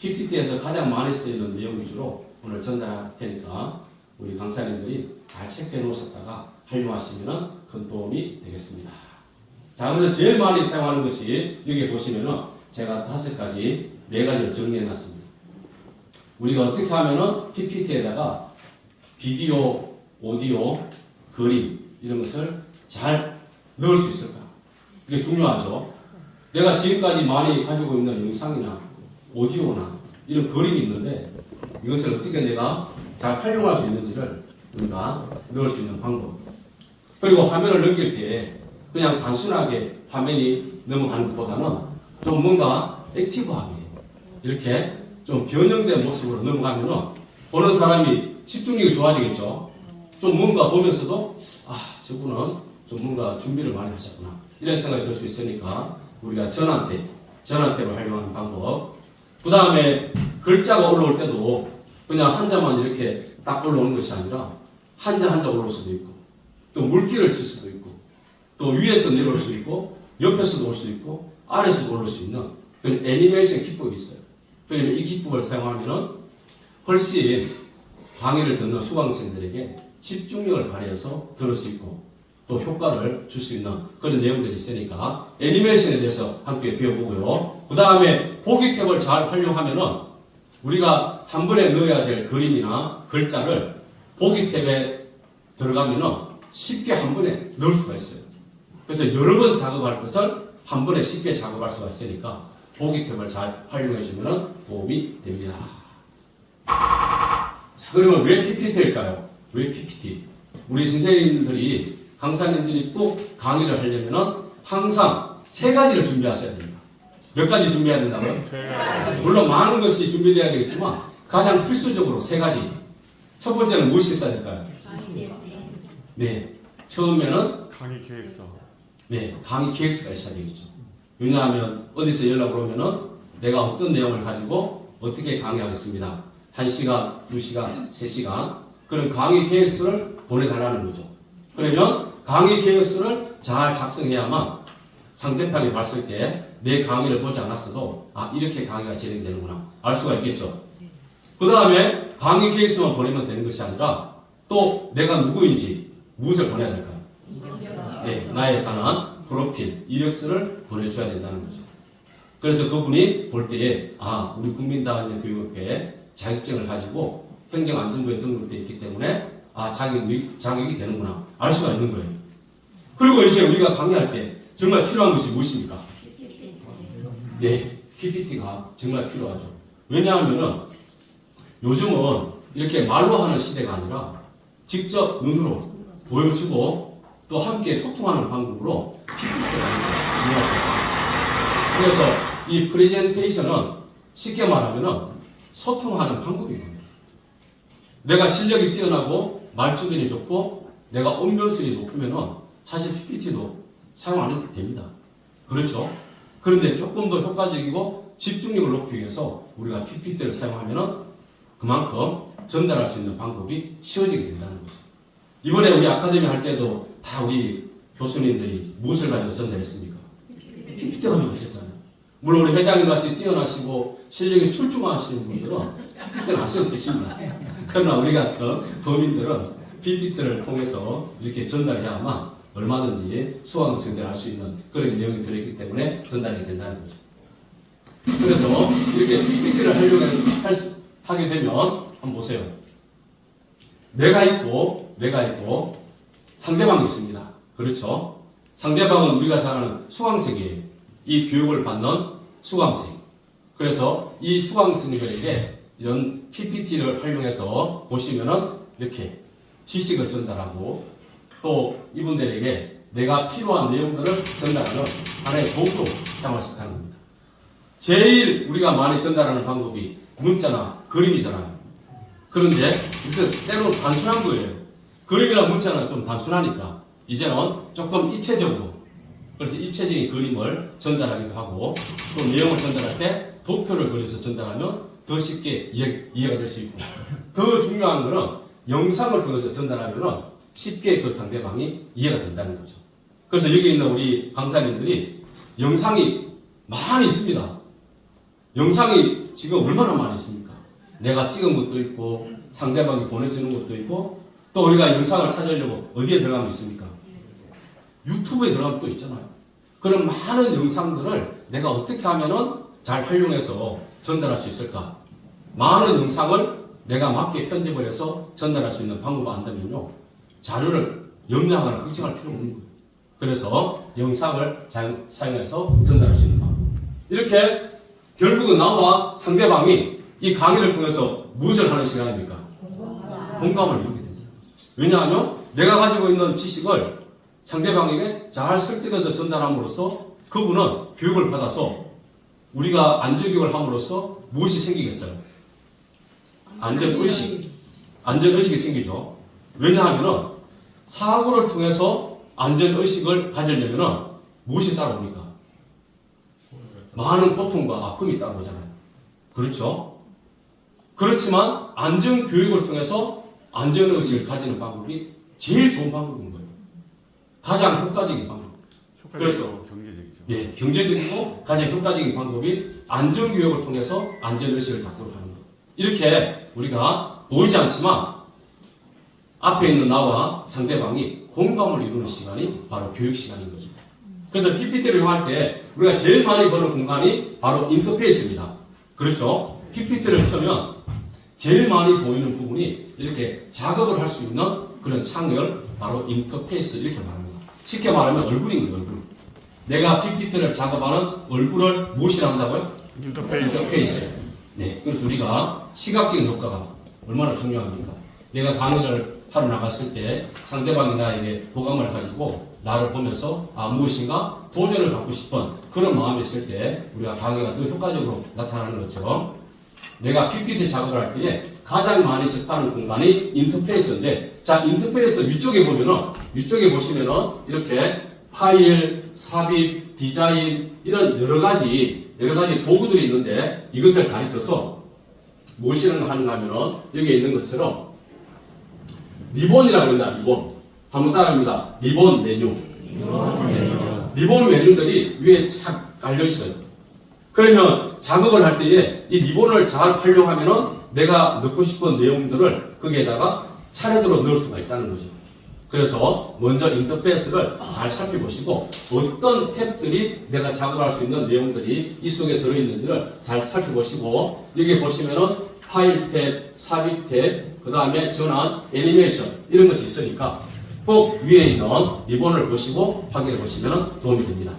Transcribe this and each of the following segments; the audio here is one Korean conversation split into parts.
PPT에서 가장 많이 쓰이는 내용 위주로 오늘 전달할 테니까 우리 강사님들이 잘 체크해 놓으셨다가 활용하시면 큰 도움이 되겠습니다. 자, 그래서 제일 많이 사용하는 것이 여기 보시면은 제가 5가지, 4가지를 정리해 놨습니다. 우리가 어떻게 하면은 PPT에다가 비디오, 오디오, 그림 이런 것을 잘 넣을 수 있을까? 이게 중요하죠. 내가 지금까지 많이 가지고 있는 영상이나 오디오나 이런 그림이 있는데 이것을 어떻게 내가 잘 활용할 수 있는지를 우리가 넣을 수 있는 방법. 그리고 화면을 넘길 때 그냥 단순하게 화면이 넘어가는 것보다는 좀 뭔가 액티브하게 이렇게 좀 변형된 모습으로 넘어가면 보는 사람이 집중력이 좋아지겠죠. 좀 뭔가 보면서도 저분은 좀 뭔가 준비를 많이 하셨구나 이런 생각이 들 수 있으니까 우리가 전환탭을 활용하는 방법. 그 다음에 글자가 올라올 때도 그냥 한자만 이렇게 딱 올라오는 것이 아니라 한자 올라올 수도 있고 또 물기를 칠 수도 있고 또 위에서 내려올 수 있고 옆에서도 올 수 있고 아래에서도 올라올 수 있는 그런 애니메이션 기법이 있어요. 그러면 이 기법을 사용하면 훨씬 강의를 듣는 수강생들에게 집중력을 발휘해서 들을 수 있고 또 효과를 줄 수 있는 그런 내용들이 있으니까 애니메이션에 대해서 함께 배워보고요. 그 다음에 보기 탭을 잘 활용하면은 우리가 한 번에 넣어야 될 그림이나 글자를 보기 탭에 들어가면은 쉽게 한 번에 넣을 수가 있어요. 그래서 여러 번 작업할 것을 한 번에 쉽게 작업할 수가 있으니까 보기 탭을 잘 활용해 주면 도움이 됩니다. 자, 그러면 왜 PPT일까요? 왜 PPT? 우리 선생님들이 강사님들이 꼭 강의를 하려면 항상 3가지를 준비하셔야 됩니다. 몇 가지 준비해야 된다고요? 물론 많은 것이 준비되어야 되겠지만 가장 필수적으로 3가지. 첫 번째는 무엇이 있어야 될까요? 네, 처음에는 강의 계획서. 네, 강의 기획서가 있어야 되겠죠. 왜냐하면 어디서 연락을 오면은 내가 어떤 내용을 가지고 어떻게 강의하겠습니다. 1시간, 2시간, 3시간 그런 강의 계획서를 보내달라는 거죠. 그러면 강의 계획서를 잘 작성해야만 상대방이 봤을 때 내 강의를 보지 않았어도 이렇게 강의가 진행되는구나 알 수가 있겠죠. 그 다음에 강의 계획서만 보내면 되는 것이 아니라 또 내가 누구인지 무엇을 보내야 될까요? 네, 나에 관한 프로필, 이력서를 보내줘야 된다는 거죠. 그래서 그분이 볼 때에 우리 국민다원교육업회 자격증을 가지고 행정안전부에 등록되어 있기 때문에 자격이 되는구나 알 수가 있는 거예요. 그리고 이제 우리가 강의할 때 정말 필요한 것이 무엇입니까? 네, PPT가 정말 필요하죠. 왜냐하면 요즘은 이렇게 말로 하는 시대가 아니라 직접 눈으로 보여주고 또 함께 소통하는 방법으로 PPT를 이렇게 이용하셔야 됩니다. 그래서 이 프레젠테이션은 쉽게 말하면 소통하는 방법이거든요. 내가 실력이 뛰어나고 말주변이 좋고 내가 언변술이 높으면 사실 PPT도 사용 안 해도 됩니다. 그렇죠? 그런데 조금 더 효과적이고 집중력을 높이기 위해서 우리가 PPT를 사용하면 그만큼 전달할 수 있는 방법이 쉬워지게 된다는 거죠. 이번에 우리 아카데미 할 때도 다 우리 교수님들이 무엇을 가지고 전달했습니까? PPT 가지고 하셨잖아요. 물론 우리 회장님 같이 뛰어나시고 실력이 출중하시는 분들은 PPT는 안 써도 되십니다. 그러나 우리 같은 도민들은 PPT를 통해서 이렇게 전달해야만 얼마든지 수강생들이 할 수 있는 그런 내용이 들어있기 때문에 전달이 된다는 거죠. 그래서 이렇게 PPT를 하게 되면 한번 보세요. 내가 있고 상대방이 있습니다. 그렇죠? 상대방은 우리가 잘 아는 수강생이에요. 이 교육을 받는 수강생. 그래서 이 수강생들에게 이런 PPT를 활용해서 보시면은 이렇게 지식을 전달하고 또 이분들에게 내가 필요한 내용들을 전달하는 하나의 도구로 사용할 수 있다는 겁니다. 제일 우리가 많이 전달하는 방법이 문자나 그림이잖아요. 그런데 이것은 때로는 단순한 거예요. 그림이나 문자는 좀 단순하니까 이제는 조금 입체적으로 그래서 입체적인 그림을 전달하기도 하고 또 내용을 전달할 때 도표를 그려서 전달하면 더 쉽게 이해가 될 수 있고 더 중요한 거는 영상을 통해서 전달하면 쉽게 그 상대방이 이해가 된다는 거죠. 그래서 여기 있는 우리 강사님들이 영상이 많이 있습니다. 영상이 지금 얼마나 많이 있습니까? 내가 찍은 것도 있고 상대방이 보내주는 것도 있고 또 우리가 영상을 찾으려고 어디에 들어가면 있습니까? 유튜브에 들어가면 또 있잖아요. 그런 많은 영상들을 내가 어떻게 하면은 잘 활용해서 전달할 수 있을까? 많은 영상을 내가 맞게 편집을 해서 전달할 수 있는 방법이 안 되면요. 자료를 염려하거나 걱정할 필요가 없는 거예요. 그래서 영상을 잘 사용해서 전달할 수 있는 방법. 이렇게 결국은 나와 상대방이 이 강의를 통해서 무엇을 하는 시간입니까? 공감을 이루게 됩니다. 왜냐하면 내가 가지고 있는 지식을 상대방에게 잘 설득해서 전달함으로써 그분은 교육을 받아서 우리가 안전교육을 함으로써 무엇이 생기겠어요? 안전의식이 생기죠. 왜냐하면 사고를 통해서 안전의식을 가지려면 무엇이 따라옵니까? 많은 고통과 아픔이 따라오잖아요. 그렇죠? 그렇지만 안전교육을 통해서 안전의식을 가지는 방법이 제일 좋은 방법인 거예요. 가장 효과적인 방법. 그래서 경제적이죠. 예, 경제적이고 가장 효과적인 방법이 안전교육을 통해서 안전의식을 갖도록 하는 것. 이렇게 우리가 보이지 않지만 앞에 있는 나와 상대방이 공감을 이루는 시간이 바로 교육 시간인 거죠. 그래서 PPT를 이용할 때 우리가 제일 많이 보는 공간이 바로 인터페이스입니다. 그렇죠? PPT를 펴면 제일 많이 보이는 부분이 이렇게 작업을 할 수 있는 그런 창을 바로 인터페이스 이렇게 말합니다. 쉽게 말하면 얼굴인 거예요, 얼굴. 내가 PPT를 작업하는 얼굴을 무엇이라 한다고요? 인터페이스. 네, 그래서 우리가 시각적인 효과가 얼마나 중요합니까? 내가 강의를 하러 나갔을 때 상대방이 나에게 호감을 가지고 나를 보면서 무엇인가 도전을 받고 싶은 그런 마음이 있을 때 우리가 강의가 더 효과적으로 나타나는 것처럼 내가 PPT 작업을 할 때에 가장 많이 접하는 공간이 인터페이스인데, 자, 인터페이스 위쪽에 보시면은 이렇게 파일, 삽입, 디자인 이런 여러 가지 도구들이 있는데 이것을 가리켜서 무엇이라고 하는가 하면은 여기에 있는 것처럼 리본이라고 한다. 리본. 한번 따라합니다. 리본 메뉴. 리본 메뉴들이 위에 착 깔려 있어요. 그러면 작업을 할 때에 이 리본을 잘 활용하면은 내가 넣고 싶은 내용들을 거기에다가 차례대로 넣을 수가 있다는 거죠. 그래서 먼저 인터페이스를 잘 살펴보시고 어떤 탭들이 내가 작업할 수 있는 내용들이 이 속에 들어있는지를 잘 살펴보시고 여기 보시면은 파일 탭, 삽입 탭, 그 다음에 전환, 애니메이션 이런 것이 있으니까 꼭 위에 있는 리본을 보시고 확인해 보시면 도움이 됩니다.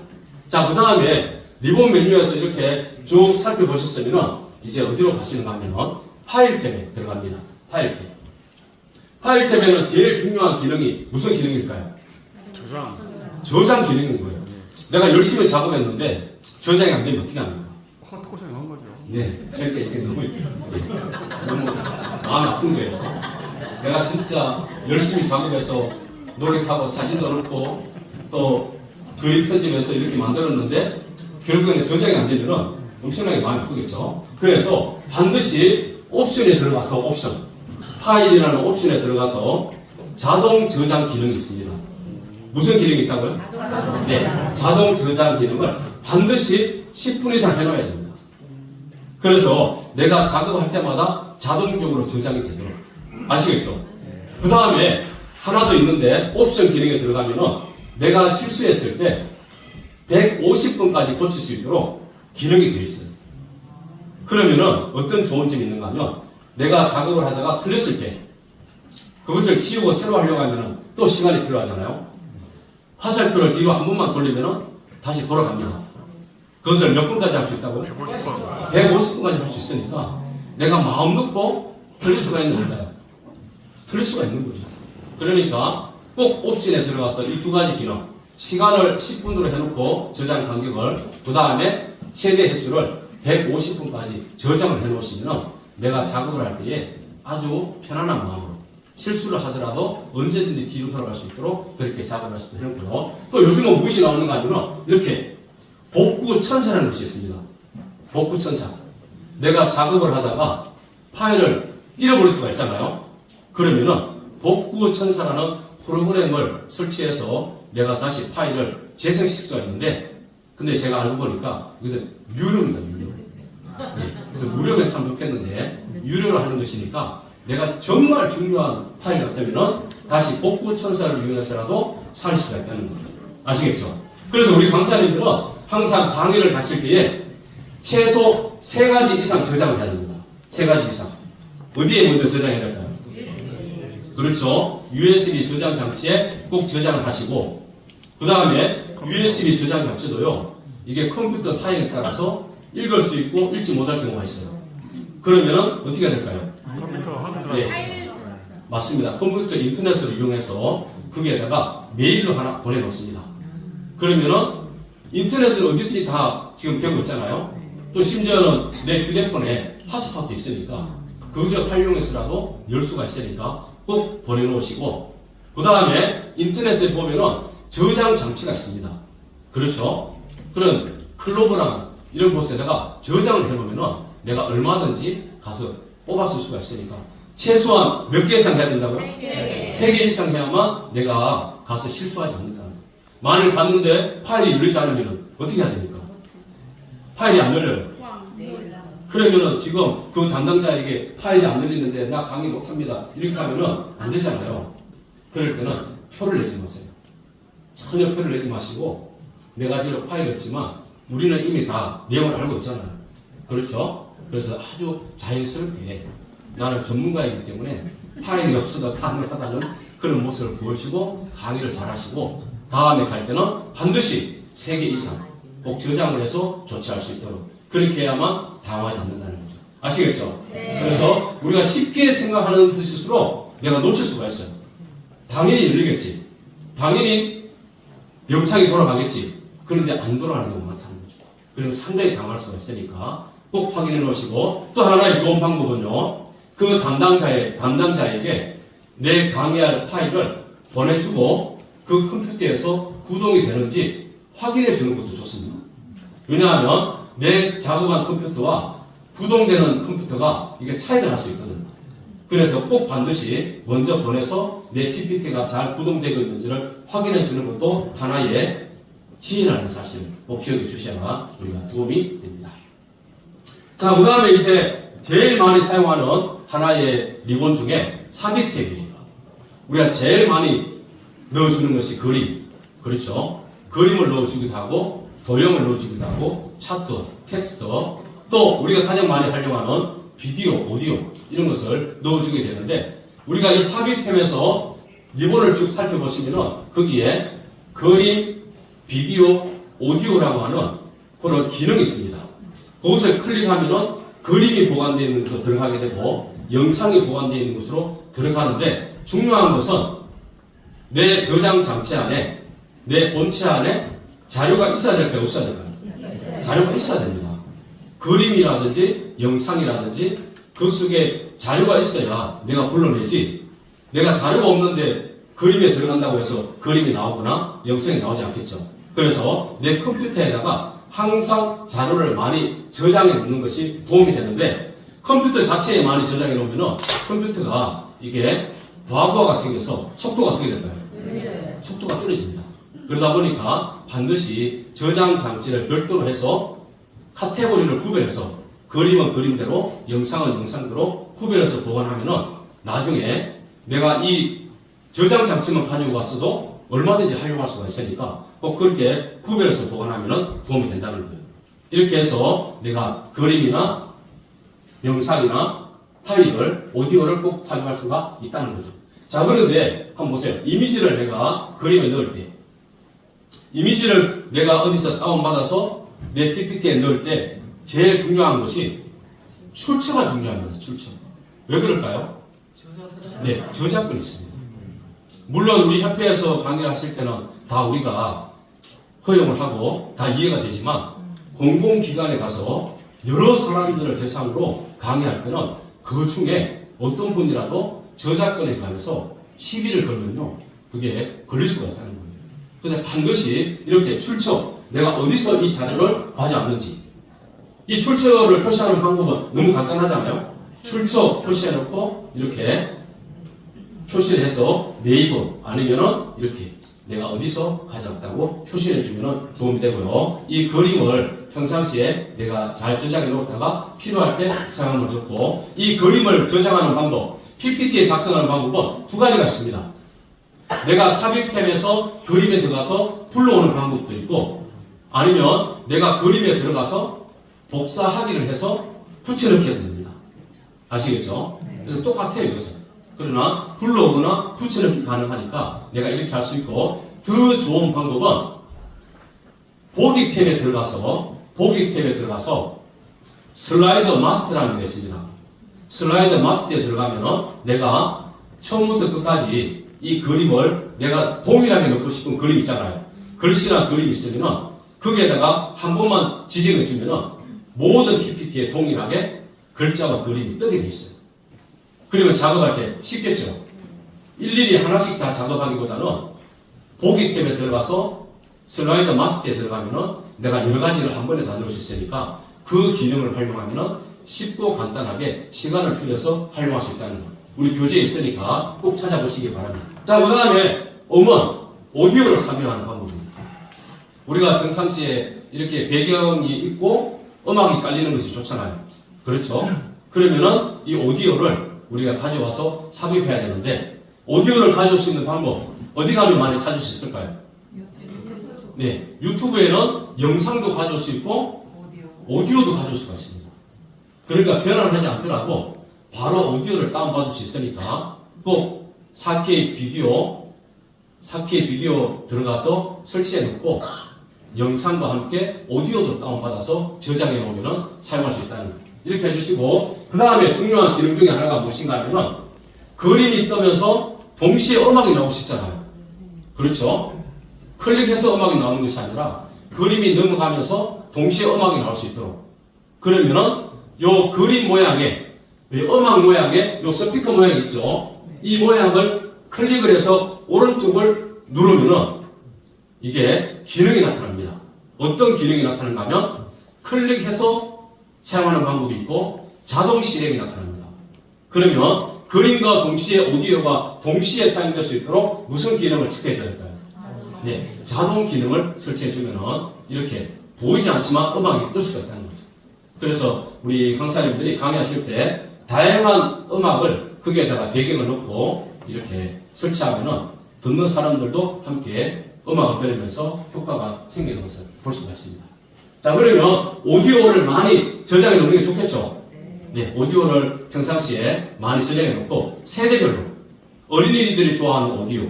자, 그 다음에 리본 메뉴에서 이렇게 쭉 살펴보셨으면 이제 어디로 가시는가 하면 파일 탭에 들어갑니다. 파일 탭. 파일 탭에는 제일 중요한 기능이 무슨 기능일까요? 저장 기능인 거예요. 내가 열심히 작업했는데 저장이 안 되면 어떻게 합니까? 헛고생한 거죠. 네, 이게 너무 마음 아픈 거예요. 내가 진짜 열심히 작업해서 노력하고 사진도 넣고 또 그림 편집해서 이렇게 만들었는데 결국에는 저장이 안 되면 엄청나게 마음이 아프겠죠. 그래서 반드시 옵션에 들어가서 파일이라는 옵션에 들어가서 자동 저장 기능이 있습니다. 무슨 기능이 있다고요? 네, 자동 저장 기능을 반드시 10분 이상 해놔야 됩니다. 그래서 내가 작업할 때마다 자동적으로 저장이 되도록. 아시겠죠? 그 다음에 하나 더 있는데 옵션 기능에 들어가면은 내가 실수했을 때 150번까지 고칠 수 있도록 기능이 되어 있어요. 그러면은 어떤 좋은 점이 있는가 하면 내가 작업을 하다가 틀렸을 때 그것을 지우고 새로 하려고 하면은 또 시간이 필요하잖아요. 화살표를 뒤로 한 번만 돌리면은 다시 돌아갑니다. 그것을 몇 분까지 할 수 있다고요? 150분까지 할 수 있으니까 내가 마음 놓고 틀릴 수가 있는 거예요. 틀릴 수가 있는 거죠. 그러니까 꼭 옵션에 들어가서 이 두 가지 기능, 시간을 10분으로 해놓고 저장 간격을, 그 다음에 최대 횟수를 150분까지 저장을 해놓으시면 내가 작업을 할 때에 아주 편안한 마음으로 실수를 하더라도 언제든지 뒤로 돌아갈 수 있도록 그렇게 작업을 할 수도 해놓고요. 또 요즘은 무엇이 나오는가 하면 이렇게 복구 천사라는 것이 있습니다. 복구 천사. 내가 작업을 하다가 파일을 잃어버릴 수가 있잖아요. 그러면은 복구 천사라는 프로그램을 설치해서 내가 다시 파일을 재생시킬 수가 있는데, 근데 제가 알고 보니까 이것은 유료입니다. 유료. 예, 그래서 무료면 참 좋겠는데 유료로 하는 것이니까 내가 정말 중요한 파일 같으면은 다시 복구 천사를 이용해서라도 살 수가 있다는 거죠. 아시겠죠? 그래서 우리 강사님들은 항상 강의를 가실 때에 최소 3가지 이상 저장을 해야 됩니다. 3가지 이상. 어디에 먼저 저장해야 될까요? 그렇죠. USB 저장 장치에 꼭 저장을 하시고, 그 다음에 USB 저장 장치도요, 이게 컴퓨터 사양에 따라서 읽을 수 있고 읽지 못할 경우가 있어요. 그러면 어떻게 해야 될까요? 컴퓨터 하드 네. 드라이브. 맞습니다. 컴퓨터 인터넷을 이용해서 거기에다가 메일로 하나 보내놓습니다. 그러면은 인터넷을 어디든지 다 지금 되고 있잖아요. 또 심지어는 내 휴대폰에 핫스팟도 있으니까 그것을 활용해서라도 열 수가 있으니까 꼭 보내놓으시고, 그 다음에 인터넷에 보면은 저장 장치가 있습니다. 그렇죠? 그런 클로버나 이런 곳에다가 저장을 해놓으면은 내가 얼마든지 가서 뽑았을 수가 있으니까 최소한 몇 개 이상 해야 된다고요? 3개 이상 해야만 내가 가서 실수하지 않는다는 거예요. 만일 갔는데 파일이 열리지 않으면 어떻게 해야 됩니까? 파일이 안 열려요. 그러면은 지금 그 담당자에게 파일이 안 열리는데 나 강의 못합니다, 이렇게 하면은 안 되잖아요. 그럴 때는 표를 내지 마세요. 전혀 표를 내지 마시고, 내가 비록 파일이 없지만 우리는 이미 다 내용을 알고 있잖아요. 그렇죠? 그래서 아주 자연스럽게 나는 전문가이기 때문에 파일이 없어도 가능하다는 그런 모습을 보여주고 강의를 잘 하시고, 다음에 갈 때는 반드시 3개 이상 꼭 저장을 해서 조치할 수 있도록 그렇게 해야만 당하지 않는다는 거죠. 아시겠죠? 네. 그래서 우리가 쉽게 생각하는 뜻일수록 내가 놓칠 수가 있어요. 당연히 열리겠지. 당연히 영상이 돌아가겠지. 그런데 안 돌아가는 경우가 많다는 거죠. 그러면 상당히 당할 수가 있으니까 꼭 확인해 놓으시고, 또 하나의 좋은 방법은요, 그 담당자에게 내 강의할 파일을 보내주고 그 컴퓨터에서 구동이 되는지 확인해 주는 것도 좋습니다. 왜냐하면 내 작업한 컴퓨터와 구동되는 컴퓨터가 이게 차이가 날 수 있거든요. 그래서 꼭 반드시 먼저 보내서 내 PPT가 잘 구동되고 있는지를 확인해 주는 것도 하나의 지혜라는 사실을 꼭 기억해 주셔야 우리가 도움이 됩니다. 자, 그 다음에 이제 제일 많이 사용하는 하나의 리본 중에 삽입 탭이에요. 우리가 제일 많이 넣어주는 것이 그림. 그렇죠? 그림을 넣어주기도 하고, 도형을 넣어주기도 하고, 차트, 텍스트, 또 우리가 가장 많이 활용하는 비디오, 오디오, 이런 것을 넣어주게 되는데, 우리가 이 삽입 탭에서 리본을 쭉 살펴보시면은 거기에 그림, 비디오, 오디오라고 하는 그런 기능이 있습니다. 그것을 클릭하면은 그림이 보관되어 있는 곳으로 들어가게 되고, 영상이 보관되어 있는 곳으로 들어가는데, 중요한 것은 내 저장 장치 안에, 내 본체 안에 자료가 있어야 될까요? 없어야 될까요? 자료가 있어야 됩니다. 그림이라든지 영상이라든지 그 속에 자료가 있어야 내가 불러내지, 내가 자료가 없는데 그림에 들어간다고 해서 그림이 나오거나 영상이 나오지 않겠죠. 그래서 내 컴퓨터에다가 항상 자료를 많이 저장해 놓는 것이 도움이 되는데, 컴퓨터 자체에 많이 저장해 놓으면 컴퓨터가 이게 과부하가 생겨서 속도가 어떻게 될까요? 속도가 떨어집니다. 그러다 보니까 반드시 저장 장치를 별도로 해서 카테고리를 구별해서 그림은 그림대로, 영상은 영상대로 구별해서 보관하면은 나중에 내가 이 저장 장치만 가지고 왔어도 얼마든지 활용할 수가 있으니까 꼭 그렇게 구별해서 보관하면은 도움이 된다는 거예요. 이렇게 해서 내가 그림이나 영상이나 파일을, 오디오를 꼭 사용할 수가 있다는 거죠. 자, 그런데 한번 보세요. 이미지를 내가 그림에 넣을 때, 이미지를 내가 어디서 다운받아서 내 PPT에 넣을 때 제일 중요한 것이 출처가 중요한 거예요. 출처. 왜 그럴까요? 네, 저작권이 있습니다. 물론 우리 협회에서 강의를 하실 때는 다 우리가 허용을 하고 다 이해가 되지만, 공공기관에 가서 여러 사람들을 대상으로 강의할 때는 그 중에 어떤 분이라도 저작권에 관해서 시비를 걸면요, 그게 걸릴 수가 있다는 거예요. 그래서 반드시 이렇게 출처, 내가 어디서 이 자료를 가져왔는지, 이 출처를 표시하는 방법은 너무 간단하잖아요. 출처 표시해놓고 이렇게 표시를 해서 네이버 아니면은 이렇게 내가 어디서 가져왔다고 표시해주면 도움이 되고요. 이 그림을 평상시에 내가 잘 저장해 놓다가 필요할 때 사용하면 좋고, 이 그림을 저장하는 방법, PPT에 작성하는 방법은 두 가지가 있습니다. 내가 삽입템에서 그림에 들어가서 불러오는 방법도 있고, 아니면 내가 그림에 들어가서 복사하기를 해서 붙여넣기도 됩니다. 아시겠죠? 그래서 똑같아요, 이것은. 그러나 불러오거나 붙여넣기 가능하니까 내가 이렇게 할 수 있고, 더 좋은 방법은 보기 탭에 들어가서 슬라이드 마스터라는 게 있습니다. 슬라이드 마스터에 들어가면 내가 처음부터 끝까지 이 그림을 내가 동일하게 넣고 싶은 그림 있잖아요. 글씨나 그림이 있으면 거기에다가 한 번만 지정해 주면 모든 PPT에 동일하게 글자와 그림이 뜨게 돼 있어요. 그러면 작업할 때 쉽겠죠. 일일이 하나씩 다 작업하기보다는 보기 탭에 들어가서 슬라이드 마스터에 들어가면 내가 여러 가지를 한 번에 다 넣을 수 있으니까 그 기능을 활용하면 쉽고 간단하게 시간을 줄여서 활용할 수 있다는 거. 우리 교재에 있으니까 꼭 찾아보시기 바랍니다. 자, 그 다음에 음원, 오디오를 삽입하는 방법입니다. 우리가 평상시에 이렇게 배경이 있고 음악이 깔리는 것이 좋잖아요. 그렇죠? 그러면은 이 오디오를 우리가 가져와서 삽입해야 되는데, 오디오를 가져올 수 있는 방법, 어디 가면 많이 찾을 수 있을까요? 네, 유튜브에는 영상도 가져올 수 있고 오디오도 가져올 수가 있습니다. 그러니까 변환을 하지 않더라도 바로 오디오를 다운받을 수 있으니까 꼭 4K 비디오 들어가서 설치해 놓고 영상과 함께 오디오도 다운받아서 저장해 놓으면 사용할 수 있다는 거예요. 이렇게 해주시고, 그 다음에 중요한 기능 중에 하나가 무엇인가 하면 그림이 뜨면서 동시에 음악이 나오고 싶잖아요. 그렇죠? 클릭해서 음악이 나오는 것이 아니라 그림이 넘어가면서 동시에 음악이 나올 수 있도록, 그러면은 요 그림 모양에, 음악 모양에 요 스피커 모양이 있죠. 이 모양을 클릭을 해서 오른쪽을 누르면은 이게 기능이 나타납니다. 어떤 기능이 나타나는가 하면 클릭해서 사용하는 방법이 있고 자동 실행이 나타납니다. 그러면 그림과 동시에 오디오가 동시에 사용될 수 있도록 무슨 기능을 체크해 줘야 될까요? 네, 자동 기능을 설치해 주면은 이렇게 보이지 않지만 음악이 뜰 수가 있다는 거죠. 그래서 우리 강사님들이 강의하실 때 다양한 음악을 거기에다가 배경을 넣고 이렇게 설치하면은 듣는 사람들도 함께 음악을 들으면서 효과가 생기는 것을 볼 수가 있습니다. 자, 그러면 오디오를 많이 저장해 놓는 게 좋겠죠? 네, 오디오를 평상시에 많이 저장해 놓고 세대별로 어린이들이 좋아하는 오디오,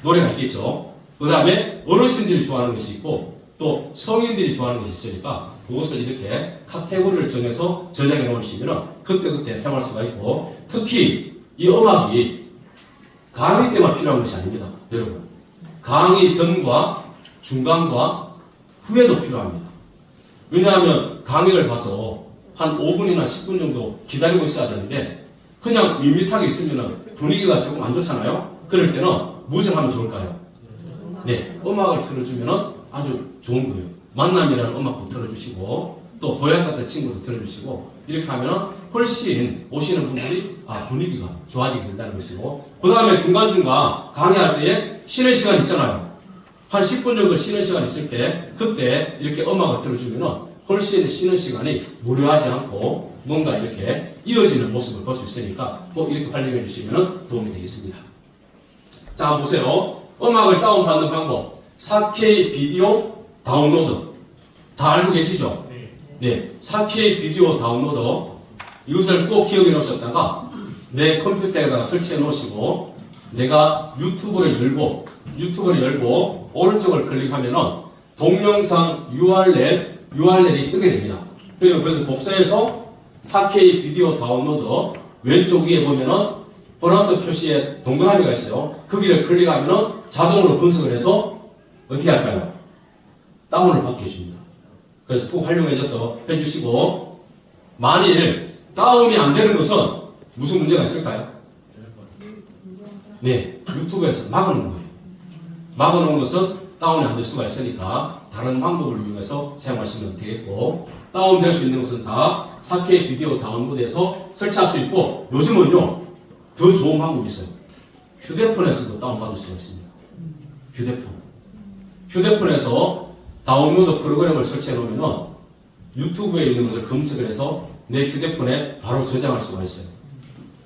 노래가 있겠죠? 그 다음에 어르신들이 좋아하는 것이 있고 또 성인들이 좋아하는 것이 있으니까 그것을 이렇게 카테고리를 정해서 저장해 놓으시면 그때그때 사용할 수가 있고, 특히 이 음악이 강의 때만 필요한 것이 아닙니다. 여러분, 강의 전과 중간과 후에도 필요합니다. 왜냐하면 강의를 가서 한 5분이나 10분 정도 기다리고 있어야 되는데 그냥 밋밋하게 있으면 분위기가 조금 안 좋잖아요. 그럴 때는 무엇을 하면 좋을까요? 네, 음악을 틀어주면 아주 좋은 거예요. 만남이라는 음악도 틀어주시고 또 보약 같은 친구도 틀어주시고 이렇게 하면 훨씬 오시는 분들이 분위기가 좋아지게 된다는 것이고, 그 다음에 중간중간 강의할 때에 쉬는 시간 있잖아요. 한 10분 정도 쉬는 시간 있을 때 그때 이렇게 음악을 틀어주면 훨씬 쉬는 시간이 무료하지 않고 뭔가 이렇게 이어지는 모습을 볼 수 있으니까 꼭 이렇게 활용해 주시면 도움이 되겠습니다. 자, 한번 보세요. 음악을 다운받는 방법, 4K 비디오 다운로드 다 알고 계시죠? 네, 4K 비디오 다운로드 이것을 꼭 기억해 놓으셨다가 내 컴퓨터에다가 설치해 놓으시고 내가 유튜브를 열고 오른쪽을 클릭하면은 동영상 URL이 뜨게 됩니다. 그리고 그래서 복사해서 4K 비디오 다운로드 왼쪽 위에 보면은 플러스 표시에 동그라미가 있어요. 거기를 클릭하면은 자동으로 분석을 해서 어떻게 할까요? 다운을 받게 해줍니다. 그래서 꼭 활용해줘서 해주시고, 만일 다운이 안 되는 것은 무슨 문제가 있을까요? 네, 유튜브에서 막아놓은 거예요. 막아놓은 것은 다운이 안 될 수가 있으니까 다른 방법을 이용해서 사용하시면 되겠고, 다운될 수 있는 것은 다 4K 비디오 다운로드해서 설치할 수 있고, 요즘은요 더 좋은 방법이 있어요. 휴대폰에서도 다운받을 수가 있습니다. 휴대폰에서 다운로드 프로그램을 설치해 놓으면 유튜브에 있는 것을 검색을 해서 내 휴대폰에 바로 저장할 수가 있어요.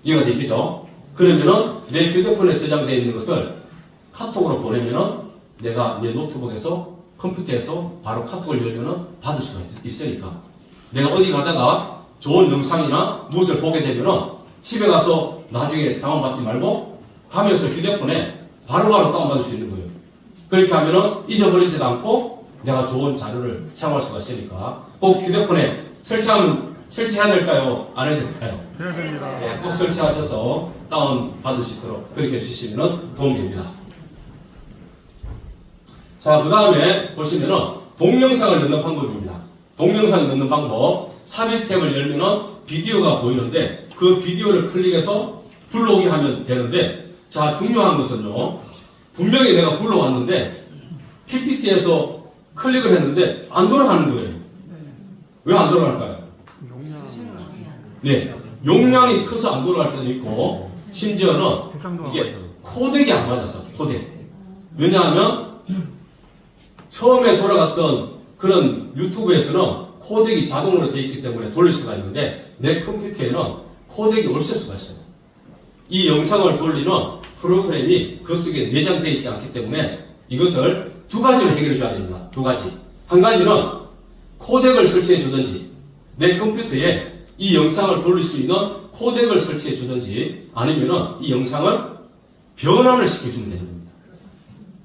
이해가 되시죠? 그러면은 내 휴대폰에 저장되어 있는 것을 카톡으로 보내면은 내가 내 노트북에서 컴퓨터에서 바로 카톡을 열면은 받을 수가 있으니까 내가 어디 가다가 좋은 영상이나 무엇을 보게 되면은 집에 가서 나중에 다운받지 말고 가면서 휴대폰에 바로바로 다운받을 수 있는 거예요. 그렇게 하면은 잊어버리지도 않고 내가 좋은 자료를 사용할 수가 있으니까 꼭 휴대폰에 설치해야 될까요? 안 해야 될까요? 해야 됩니다. 네, 꼭 설치하셔서 다운 받을 수 있도록 그렇게 해주시면 도움이 됩니다. 자, 그 다음에 보시면은 동영상을 넣는 방법입니다. 동영상을 넣는 방법. 삽입 탭을 열면은 비디오가 보이는데 그 비디오를 클릭해서 불러오게 하면 되는데 자, 중요한 것은요. 분명히 내가 불러왔는데 PPT에서 클릭을 했는데 안 돌아가는 거예요. 왜 안 돌아갈까요? 용량 네, 용량이 커서 안 돌아갈 때도 있고 심지어는 해상도가 이게 맞아요. 코덱이 안 맞아서 코덱. 왜냐하면 처음에 돌아갔던 그런 유튜브에서는 코덱이 자동으로 되어 있기 때문에 돌릴 수가 있는데 내 컴퓨터에는 코덱이 없을 수가 있어요. 이 영상을 돌리는 프로그램이 그 속에 내장되어 있지 않기 때문에 이것을 두 가지로 해결해 줘야 됩니다. 두 가지. 한 가지는 코덱을 설치해 주든지 내 컴퓨터에 이 영상을 돌릴 수 있는 코덱을 설치해 주든지 아니면은 이 영상을 변환을 시켜주면 되는 겁니다.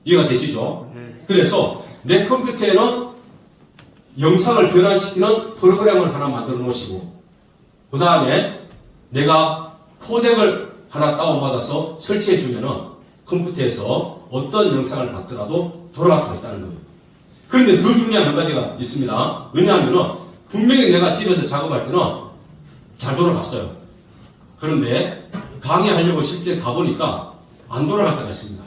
이해가 되시죠? 그래서 내 컴퓨터에는 영상을 변환시키는 프로그램을 하나 만들어 놓으시고 그 다음에 내가 코덱을 하나 다운받아서 설치해 주면은 컴퓨터에서 어떤 영상을 봤더라도 돌아갈 수가 있다는 거예요. 그런데 더 중요한 한 가지가 있습니다. 왜냐하면은 분명히 내가 집에서 작업할 때는 잘 돌아갔어요. 그런데 강의하려고 실제 가보니까 안 돌아갈 때가 있습니다.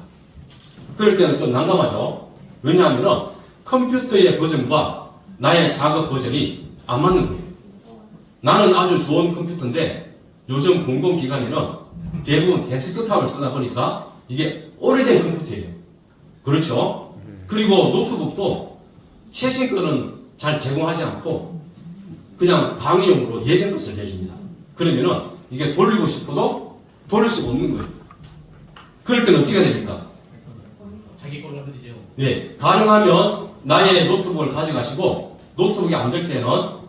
그럴 때는 좀 난감하죠. 왜냐하면은 컴퓨터의 버전과 나의 작업 버전이 안 맞는 거예요. 나는 아주 좋은 컴퓨터인데 요즘 공공기관에는 대부분 데스크탑을 쓰다 보니까 이게 오래된 컴퓨터예요. 그렇죠? 그리고 노트북도 최신 거는 잘 제공하지 않고 그냥 강의용으로 예전 것을 내줍니다. 그러면은 이게 돌리고 싶어도 돌릴 수가 없는 거예요. 그럴 때는 어떻게 해야 됩니까? 자기 걸로 하면 되죠. 네, 가능하면 나의 노트북을 가져가시고 노트북이 안 될 때는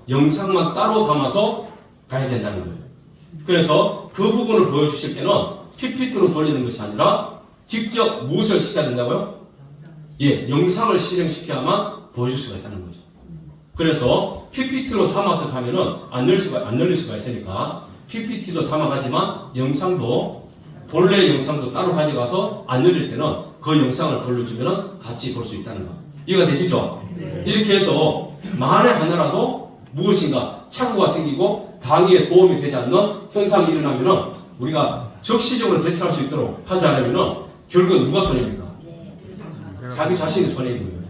영상만 따로 담아서 가야 된다는 거예요. 그래서 그 부분을 보여주실 때는 PPT로 돌리는 것이 아니라 직접 무엇을 시켜야 된다고요? 예, 영상을 실행시켜야만 보여줄 수가 있다는 거죠. 그래서 PPT로 담아서 가면은 안 열릴 수가 있으니까 PPT도 담아가지만 영상도 본래 영상도 따로 가져가서 안 열릴 때는 그 영상을 돌려주면은 같이 볼 수 있다는 거. 이해가 되시죠? 네. 이렇게 해서 만에 하나라도 무엇인가 착오가 생기고 강의에 도움이 되지 않는 현상이 일어나면은 우리가 적시적으로 대처할 수 있도록 하지 않으면은 결국 누가 손해입니까? 자기 자신이 손해인 거예요.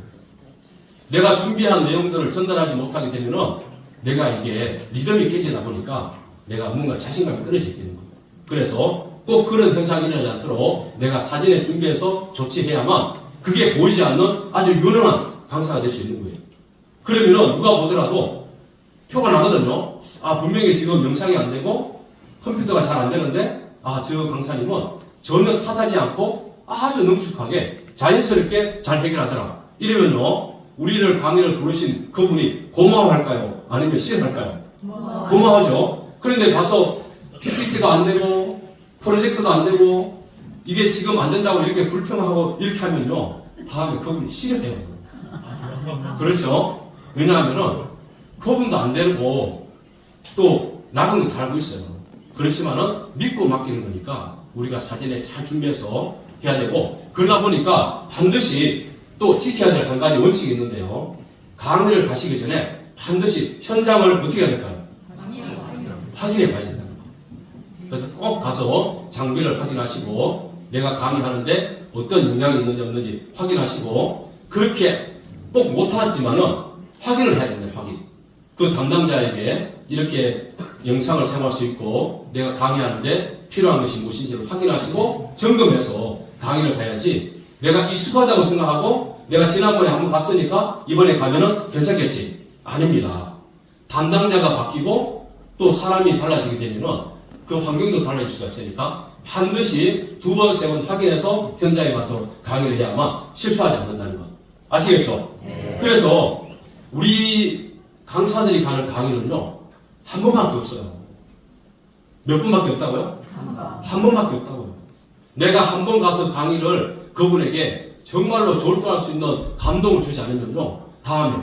내가 준비한 내용들을 전달하지 못하게 되면은 내가 이게 리듬이 깨지다 보니까 내가 뭔가 자신감이 떨어지게 되는 거예요. 그래서 꼭 그런 현상이 일어나지 않도록 내가 사전에 준비해서 조치해야만 그게 보이지 않는 아주 유능한 강사가 될 수 있는 거예요. 그러면은 누가 보더라도 표가 나거든요. 아, 분명히 지금 영상이 안 되고 컴퓨터가 잘 안 되는데 아, 저 강사님은 전혀 탓하지 않고 아주 능숙하게 자연스럽게 잘 해결하더라. 이러면요, 우리를 강의를 부르신 그분이 고마워할까요? 아니면 싫어할까요? 고마워하죠. 그런데 가서 PPT도 안 되고 프로젝트도 안 되고 이게 지금 안 된다고 이렇게 불평하고 이렇게 하면요, 다음에 그분이 싫어해요. 그렇죠? 왜냐하면은 그분도 안 되고 또 나쁜 거 다 알고 있어요. 그렇지만은 믿고 맡기는 거니까 우리가 사전에 잘 준비해서 해야 되고, 그러다 보니까 반드시 또 지켜야 될 한 가지 원칙이 있는데요. 강의를 가시기 전에 반드시 현장을 어떻게 해야 될까요? 확인해 봐야 된다는 거. 그래서 꼭 가서 장비를 확인하시고 내가 강의하는데 어떤 영향이 있는지 없는지 확인하시고, 그렇게 꼭 못하지만은 확인을 해야 된다. 확인. 그 담당자에게 이렇게 영상을 사용할 수 있고 내가 강의하는데 필요한 것이 무엇인지를 확인하시고 점검해서 강의를 가야지, 내가 익숙하다고 생각하고 내가 지난번에 한번 갔으니까 이번에 가면은 괜찮겠지. 아닙니다. 담당자가 바뀌고 또 사람이 달라지게 되면은 그 환경도 달라질 수가 있으니까 반드시 2번, 3번 확인해서 현장에 가서 강의를 해야만 실수하지 않는다는 것. 아시겠죠? 네. 그래서 우리 강사들이 가는 강의는요, 한 번밖에 없어요. 몇 번밖에 없다고요? 한 번밖에 없다고요. 내가 한 번 가서 강의를 그분에게 정말로 졸도할 수 있는 감동을 주지 않으면요, 다음에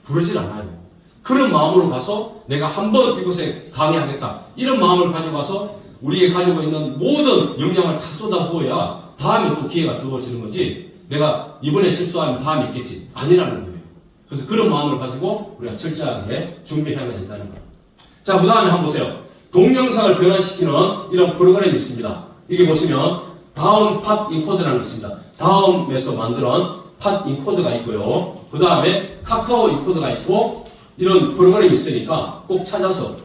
부르질 않아요. 그런 마음으로 가서 내가 한 번 이곳에 강의하겠다. 이런 마음을 가지고 가서 우리가 가지고 있는 모든 역량을 다 쏟아부어야 다음에 또 기회가 주어지는 거지. 내가 이번에 실수하면 다음에 있겠지. 아니라는 거예요. 그래서 그런 마음을 가지고 우리가 철저하게 준비해야 된다는 거예요. 자, 그 다음에 한번 보세요. 동영상을 변환시키는 이런 프로그램이 있습니다. 이게 보시면 다음 팟 인코더라는 게 있습니다. 다음에서 만드는 팟 인코더가 있고요. 그 다음에 카카오 인코더가 있고 이런 프로그램이 있으니까 꼭 찾아서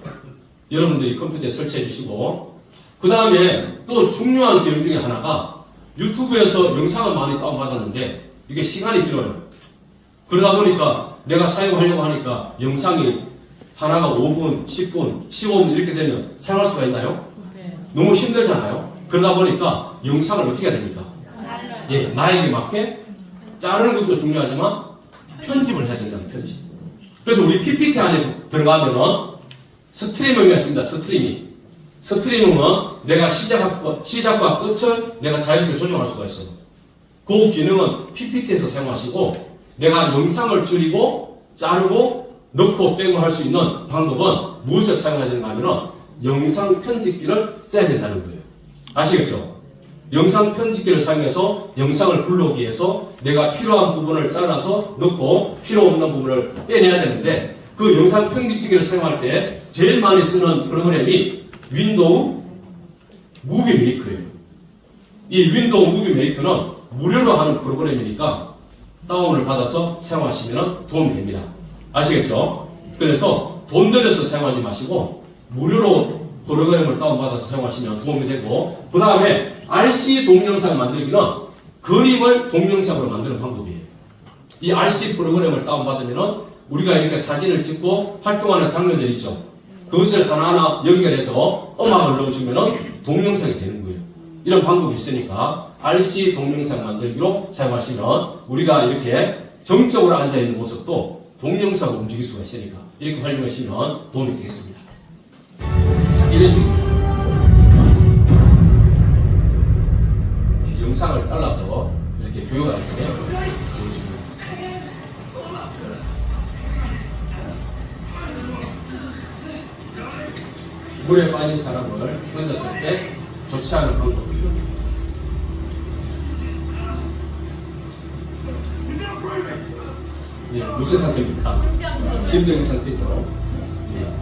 여러분들이 컴퓨터에 설치해 주시고 그 다음에 또 중요한 점 중에 하나가 유튜브에서 영상을 많이 다운받았는데 이게 시간이 길어요. 그러다 보니까 내가 사용하려고 하니까 영상이 하나가 5분, 10분, 15분 이렇게 되면 사용할 수가 있나요? 네. 너무 힘들잖아요. 그러다 보니까 영상을 어떻게 해야 됩니까? 예, 나에게 맞게 자르는 것도 중요하지만 편집을 해야 된다는 편집. 그래서 우리 PPT 안에 들어가면은 스트리밍이 있습니다. 스트리밍은 내가 시작과 끝을 내가 자유롭게 조정할 수가 있어요. 그 기능은 PPT에서 사용하시고 내가 영상을 줄이고 자르고 넣고 빼고 할 수 있는 방법은 무엇을 사용해야 되는가 하면은 영상 편집기를 써야 된다는 거예요. 아시겠죠? 영상 편집기를 사용해서 영상을 불러오기 위해서 내가 필요한 부분을 잘라서 넣고 필요 없는 부분을 빼내야 되는데 그 영상 편집기를 사용할 때 제일 많이 쓰는 프로그램이 윈도우 무비 메이커예요. 이 윈도우 무비 메이커는 무료로 하는 프로그램이니까 다운을 받아서 사용하시면 도움이 됩니다. 아시겠죠? 그래서 돈 들여서 사용하지 마시고 무료로 프로그램을 다운받아서 사용하시면 도움이 되고 그 다음에 RC 동영상 만들기는 그림을 동영상으로 만드는 방법이에요. 이 RC 프로그램을 다운받으면 우리가 이렇게 사진을 찍고 활동하는 장면들 있죠. 그것을 하나하나 연결해서 음악을 넣어주면 동영상이 되는 거예요. 이런 방법이 있으니까 RC 동영상 만들기로 사용하시면 우리가 이렇게 정적으로 앉아있는 모습도 동영상으로 움직일 수가 있으니까 이렇게 활용하시면 도움이 되겠습니다. 이런 식으로 영상을 잘라서 이렇게 교육할 때 보여주시면 물에 빠진 사람을 건졌을 때 좋지 않은 방법이에요. 예, 무슨 상태입니까? 심정의 상태죠. 예.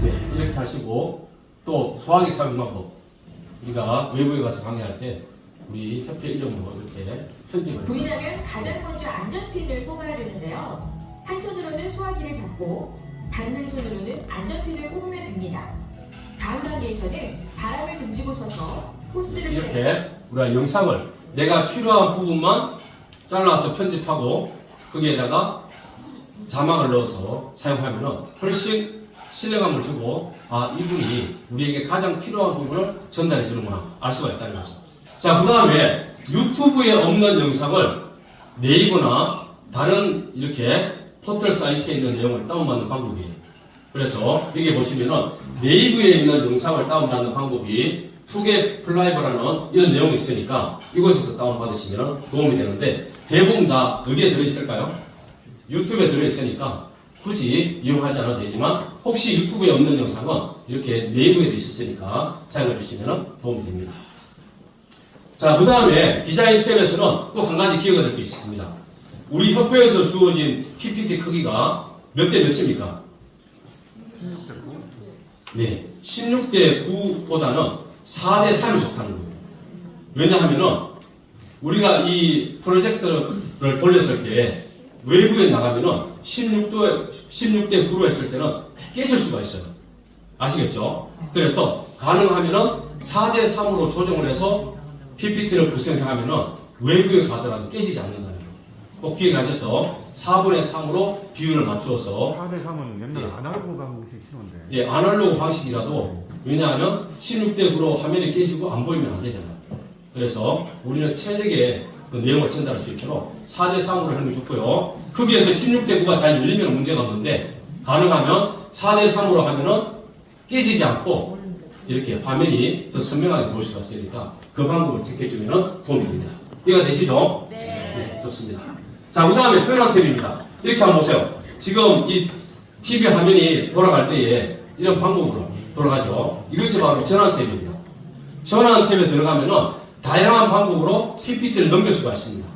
네, 이렇게 하시고 또 소화기 사용 방법. 우리가 외부에 가서 강의할 때 우리 협회 이름으로 이렇게 편집을 했습니다. 부인하면 가장 먼저 안전핀을 뽑아야 되는데요. 한 손으로는 소화기를 잡고 다른 한 손으로는 안전핀을 뽑으면 됩니다. 다음 단계에서는 바람을 등지고 서서 호스를 이렇게 우리가 영상을 내가 필요한 부분만 잘라서 편집하고 거기에다가 자막을 넣어서 사용하면 훨씬 신뢰감을 주고 아 이분이 우리에게 가장 필요한 부분을 전달해 주는구나 알 수가 있다는 거죠. 자, 그 다음에 유튜브에 없는 영상을 네이버나 다른 이렇게 포털 사이트에 있는 내용을 다운받는 방법이에요. 그래서 여기 보시면은 네이버에 있는 영상을 다운받는 방법이 투겟 플라이버라는 이런 내용이 있으니까 이곳에서 다운받으시면 도움이 되는데 대부분 다 어디에 들어있을까요? 유튜브에 들어있으니까 굳이 이용하지 않아도 되지만 혹시 유튜브에 없는 영상은 이렇게 네이버에 있으니까 사용해 주시면 도움이 됩니다. 자, 그 다음에 디자인 탭에서는 꼭 한 가지 기억해야 될 게 있습니다. 우리 협회에서 주어진 PPT 크기가 몇 대 몇입니까? 16.9. 네, 16대 9보다는 4대 3이 좋다는 거예요. 왜냐하면은 우리가 이 프로젝트를 돌렸을 때 외부에 나가면은 16대 9로 했을 때는 깨질 수가 있어요. 아시겠죠? 그래서 가능하면은 4대 3으로 조정을 해서 PPT를 구성하면은 외부에 가더라도 깨지지 않는다는 거. 꼭 기억하셔서 4분의 3으로 비율을 맞추어서 4대 3은 옛날에 예. 아날로그 방식이 싫은데. 예, 아날로그 방식이라도 왜냐하면 16대 9로 화면이 깨지고 안 보이면 안 되잖아요. 그래서 우리는 최적의 그 내용을 전달할 수 있도록 4대 3으로 하는 게 좋고요. 거기에서 16대 9가 잘 열리면 문제가 없는데 가능하면 4대 3으로 하면은 깨지지 않고 이렇게 화면이 더 선명하게 보일 수가 있으니까 그 방법을 택해주면 도움이 됩니다. 이해가 되시죠? 네, 좋습니다. 자, 그 다음에 전원 탭입니다. 이렇게 한번 보세요. 지금 이 TV 화면이 돌아갈 때에 이런 방법으로 돌아가죠. 이것이 바로 전원 탭입니다. 전원 탭에 들어가면은 다양한 방법으로 PPT를 넘길 수가 있습니다.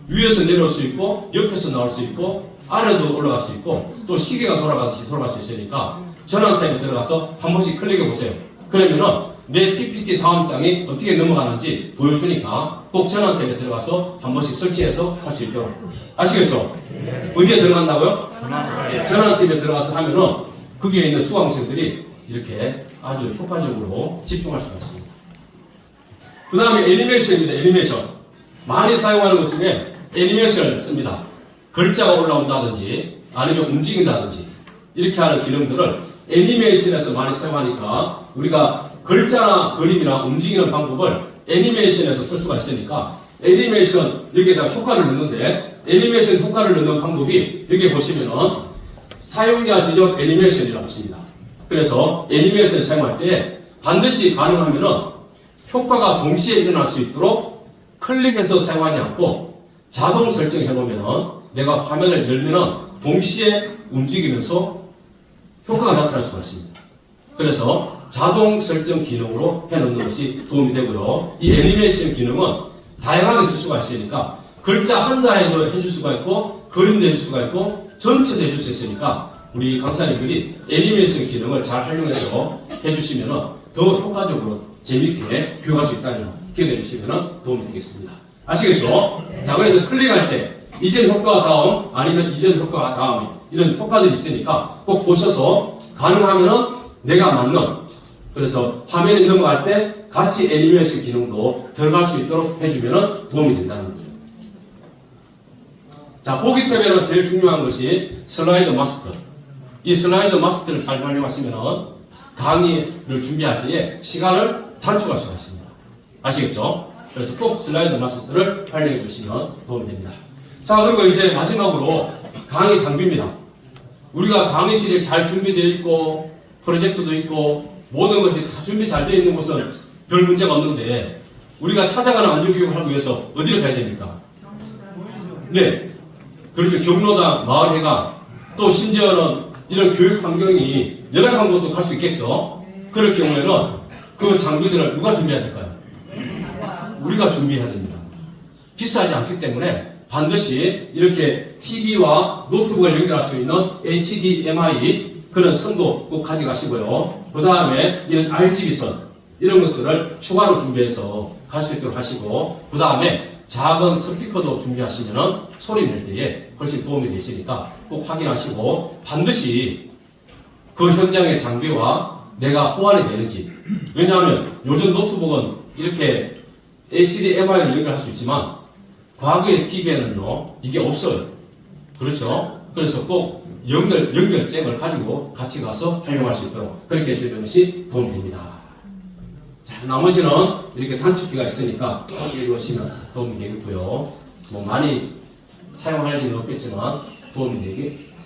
위에서 내려올 수 있고, 옆에서 나올 수 있고, 아래로 올라갈 수 있고, 또 시계가 돌아가듯이 돌아갈 수 있으니까 전원 탭에 들어가서 한 번씩 클릭해 보세요. 그러면은 내 PPT 다음 장이 어떻게 넘어가는지 보여주니까 꼭 전원 탭에 들어가서 한 번씩 설치해서 할 수 있도록. 아시겠죠? 어디에 들어간다고요? 전원 탭에 들어가서 하면은 거기에 있는 수강생들이 이렇게 아주 효과적으로 집중할 수가 있습니다. 그 다음에 애니메이션입니다. 애니메이션. 많이 사용하는 것 중에 애니메이션을 씁니다. 글자가 올라온다든지 아니면 움직인다든지 이렇게 하는 기능들을 애니메이션에서 많이 사용하니까 우리가 글자나 그림이나 움직이는 방법을 애니메이션에서 쓸 수가 있으니까 애니메이션 여기에다 효과를 넣는데 애니메이션 효과를 넣는 방법이 여기 보시면은 사용자 지정 애니메이션이라고 있습니다. 그래서 애니메이션을 사용할 때 반드시 가능하면은 효과가 동시에 일어날 수 있도록 클릭해서 사용하지 않고 자동 설정해 놓으면은 내가 화면을 열면은 동시에 움직이면서 효과가 나타날 수가 있습니다. 그래서 자동 설정 기능으로 해놓는 것이 도움이 되고요. 이 애니메이션 기능은 다양하게 쓸 수가 있으니까 글자 한자에도 해줄 수가 있고 그림도 해줄 수가 있고 전체도 해줄 수 있으니까 우리 강사님들이 애니메이션 기능을 잘 활용해서 해주시면 더 효과적으로 재밌게 교육할 수 있다는 거 기억해 주시면 도움이 되겠습니다. 아시겠죠? 자, 그래서 클릭할 때 이전 효과 다음 아니면 이전 효과 다음에 이런 효과들이 있으니까 꼭 보셔서 가능하면은 내가 맞는 그래서 화면이 넘어갈 때 같이 애니메이션 기능도 들어갈 수 있도록 해주면 도움이 된다는 거죠. 자, 보기 탭에는 제일 중요한 것이 슬라이드 마스터. 이 슬라이드 마스터를 잘 활용하시면 강의를 준비할 때에 시간을 단축할 수가 있습니다. 아시겠죠? 그래서 꼭 슬라이드 마스터를 활용해 주시면 도움이 됩니다. 자, 그리고 이제 마지막으로 강의 장비입니다. 우리가 강의실이 잘 준비되어 있고 프로젝터도 있고 모든 것이 다 준비 잘 되어 있는 곳은 별 문제가 없는데 우리가 찾아가는 안전교육을 하기 위해서 어디를 가야 됩니까? 네, 그렇죠. 경로당, 마을회관, 또 심지어는 이런 교육 환경이 열악한 곳도 갈 수 있겠죠. 그럴 경우에는 그 장비들을 누가 준비해야 될까요? 우리가 준비해야 됩니다. 비싸지 않기 때문에 반드시 이렇게 TV와 노트북을 연결할 수 있는 HDMI 그런 선도 꼭 가져가시고요. 그 다음에 이런 RGB 선 이런 것들을 추가로 준비해서 갈 수 있도록 하시고 그 다음에 작은 스피커도 준비하시면 소리 낼 때에 훨씬 도움이 되시니까 꼭 확인하시고 반드시 그 현장의 장비와 내가 호환이 되는지. 왜냐하면 요즘 노트북은 이렇게 HDMI를 연결할 수 있지만 과거의 TV에는요 이게 없어요. 그렇죠? 그래서 꼭 연결잭을 가지고 같이 가서 활용할 수 있도록 그렇게 해주는 것이 도움이 됩니다. 자, 나머지는 이렇게 단축키가 있으니까 꼭 읽으시면 도움이 되겠고요. 뭐 많이 사용할 일은 없겠지만 도움이 되겠습니다.